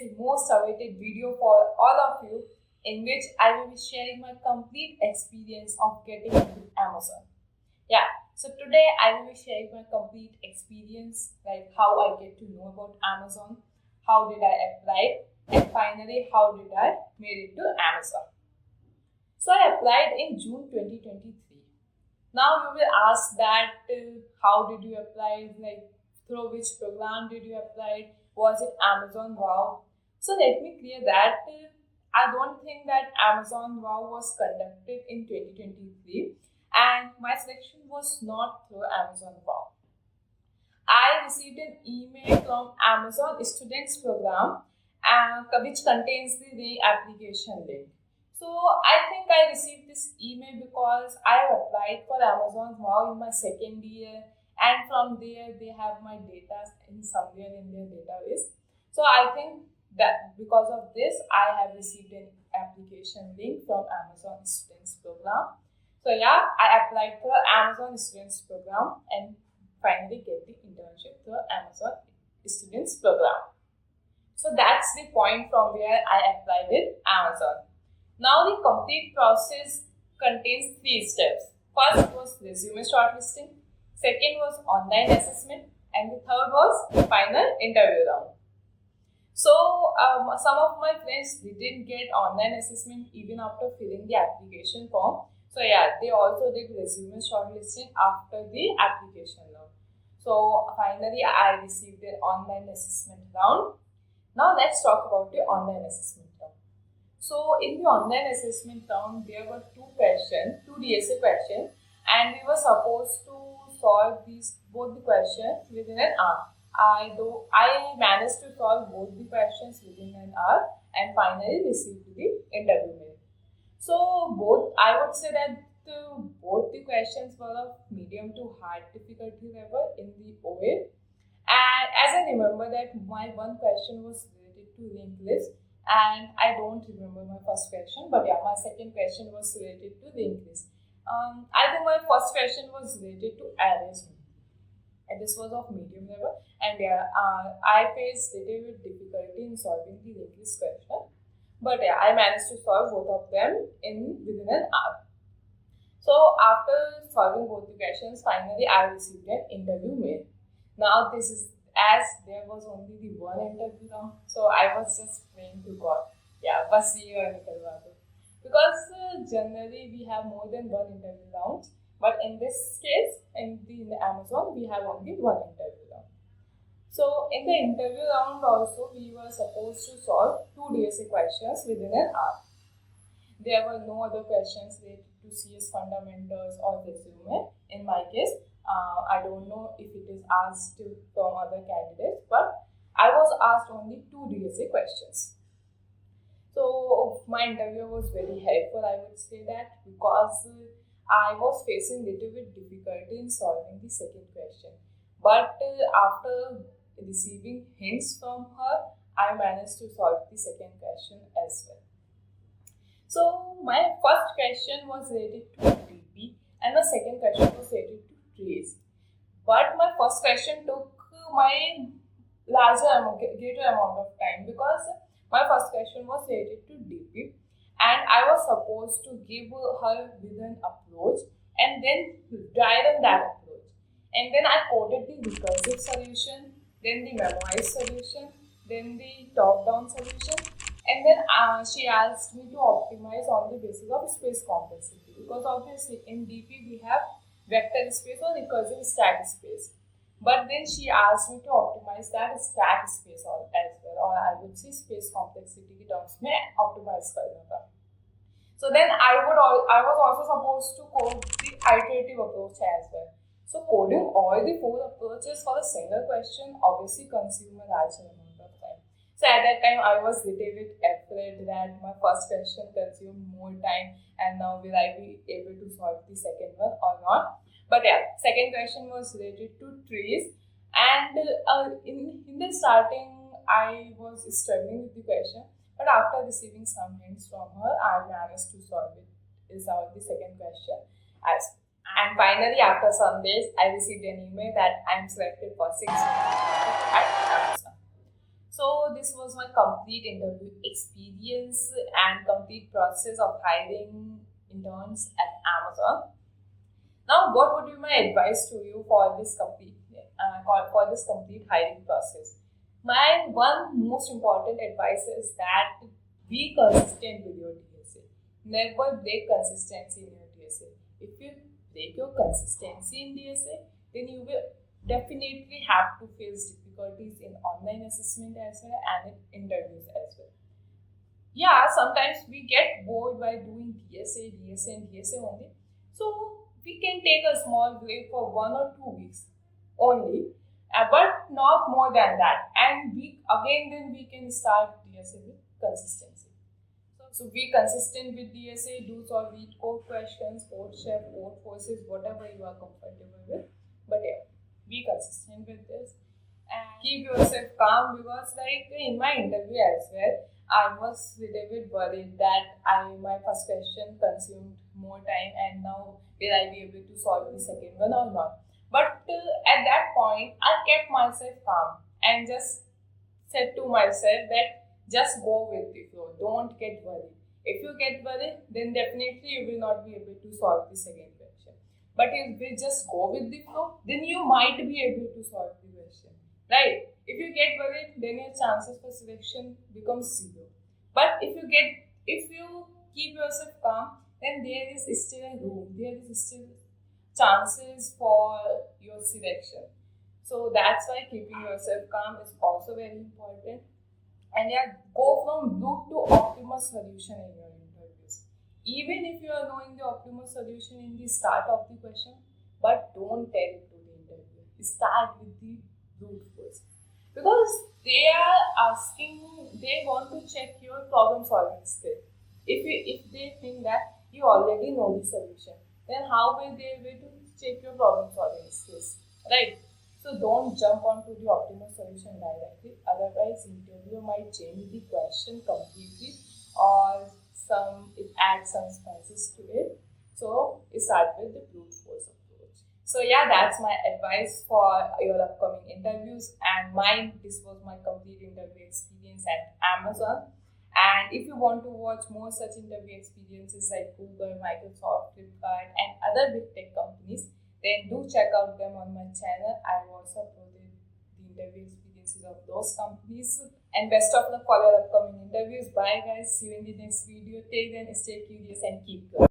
the most awaited video for all of you, in which I will be sharing my complete experience of getting into Amazon. Yeah, so today I will be sharing my complete experience, like how I get to know about Amazon, how did I apply, and finally how did I made it to Amazon. So I applied in June 2023. Now you will ask that how did you apply, like through which program did you apply, was it Amazon Wow? So let me clear that I don't think that Amazon Wow was conducted in 2023 and my selection was not through Amazon Wow. I received an email from Amazon Students Program which contains the application link. So I think I received this email because I have applied for Amazon Wow in my second year, and from there they have my data in somewhere in their database. So I think that because of this I have received an application link from Amazon Students Program. So yeah, I applied for Amazon Students Program and finally get the internship through Amazon Students Program. So that's the point from where I applied it Amazon. Now the complete process contains 3 steps. First was resume shortlisting, second was online assessment, and the third was final interview round. So some of my friends didn't get online assessment even after filling the application form. So yeah, they also did resume shortlisting after the application round. So finally I received an online assessment round. Now let's talk about the online assessment round. So in the online assessment round, there were 2 DSA questions, and we were supposed to solve both the questions within an hour. I managed to solve both the questions within an hour and finally received the interview mail. So I would say that both the questions were of medium to hard difficulty level in the OA. And as I remember that my one question was related to linked list, and I don't remember my first question, but yeah, my second question was related to linked list. I think my first question was related to arrays, and this was of medium level, and yeah, I faced little bit difficulty in solving the linked list question, but yeah, I managed to solve both of them within an hour. So after solving both the questions, finally I received an interview mail. Now this is as there was only the one interview round, so I was just praying to God. Yeah, bas ye nikalwa do. Because generally we have more than one interview round, but in this case, in the Amazon, we have only one interview round. So in the interview round also, we were supposed to solve 2 DSA questions within an hour. There were no other questions related to CS fundamentals or resume. In my case, I don't know if it is asked from other candidates, but I was asked only 2 DSA questions. So my interview was very helpful, I would say that, because I was facing little bit difficulty in solving the second question. But after receiving hints from her, I managed to solve the second question as well. So my first question was related to DP and my second question was related to trees. But my first question took my greater amount of time because my first question was related to DP and I was supposed to give her with an approach and then write on that approach. And then I coded the recursive solution, then the memoized solution, then the top-down solution, and then she asked me to optimize on the basis of space complexity, because obviously in DP we have vector space or recursive stack space. But then she asked me to optimize that stack space as well, or I would say space complexity के terms में optimize करना था. So then I was also supposed to code the iterative approach as well. So coding all the 4 approaches for a single question obviously consumed a large amount of time. So at that time I was little bit afraid that my first question consumed more time and now will I be able to solve the second one or not. But yeah, second question was related to trees, and in the starting I was struggling with the question, but after receiving some hints from her, I managed to solve the second question. And finally, after some days, I received an email that I am selected for 6 months at Amazon. So this was my complete interview experience and complete process of hiring interns at Amazon. Now, what would be my advice to you for this complete hiring process? My one most important advice is that be consistent with your DSA. Never break consistency in your DSA. If you break your consistency in DSA, then you will definitely have to face difficulties in online assessment as well and in interviews as well. Yeah, sometimes we get bored by doing DSA, and DSA only. So we can take a small break for 1 or 2 weeks only, but not more than that. And then we can start DSA with consistency. So be consistent with DSA, do solve Leetcode questions, code chef, code forces, whatever you are comfortable with. But yeah, be consistent with this and keep yourself calm, because like in my interview as well, I was a little bit worried that my first question consumed more time, and now will I be able to solve the second one or not? But at that point, I kept myself calm and just said to myself that just go with the flow, don't get worried. If you get worried, then definitely you will not be able to solve the second question. But if you just go with the flow, then you might be able to solve the question, right? If you get worried, then your chances for selection becomes zero. But if you keep yourself calm, then there is still a room, there is still chances for your selection. So that's why keeping yourself calm is also very important. And yeah, go from blue to optimal solution in your interviews. Even if you are knowing the optimal solution in the start of the question, but don't tell it to the interviewer. Start with the root first. Because they want to check your problem solving skill. If they think that you already know the solution, then how will they be able to check your problem solving skills, right? So don't jump onto the optimal solution directly. Otherwise, interviewer might change the question completely, or it adds some spices to it. So start with the brute force approach. So yeah, that's my advice for your upcoming interviews. And this was my complete interview experience at Amazon. And if you want to watch more such interview experiences like Google, Microsoft, Flipkart, and other big tech companies, then do check out them on my channel. I've also uploaded the interview experiences of those companies. And best of luck for your upcoming interviews. Bye guys. See you in the next video. Till then, stay curious and keep going.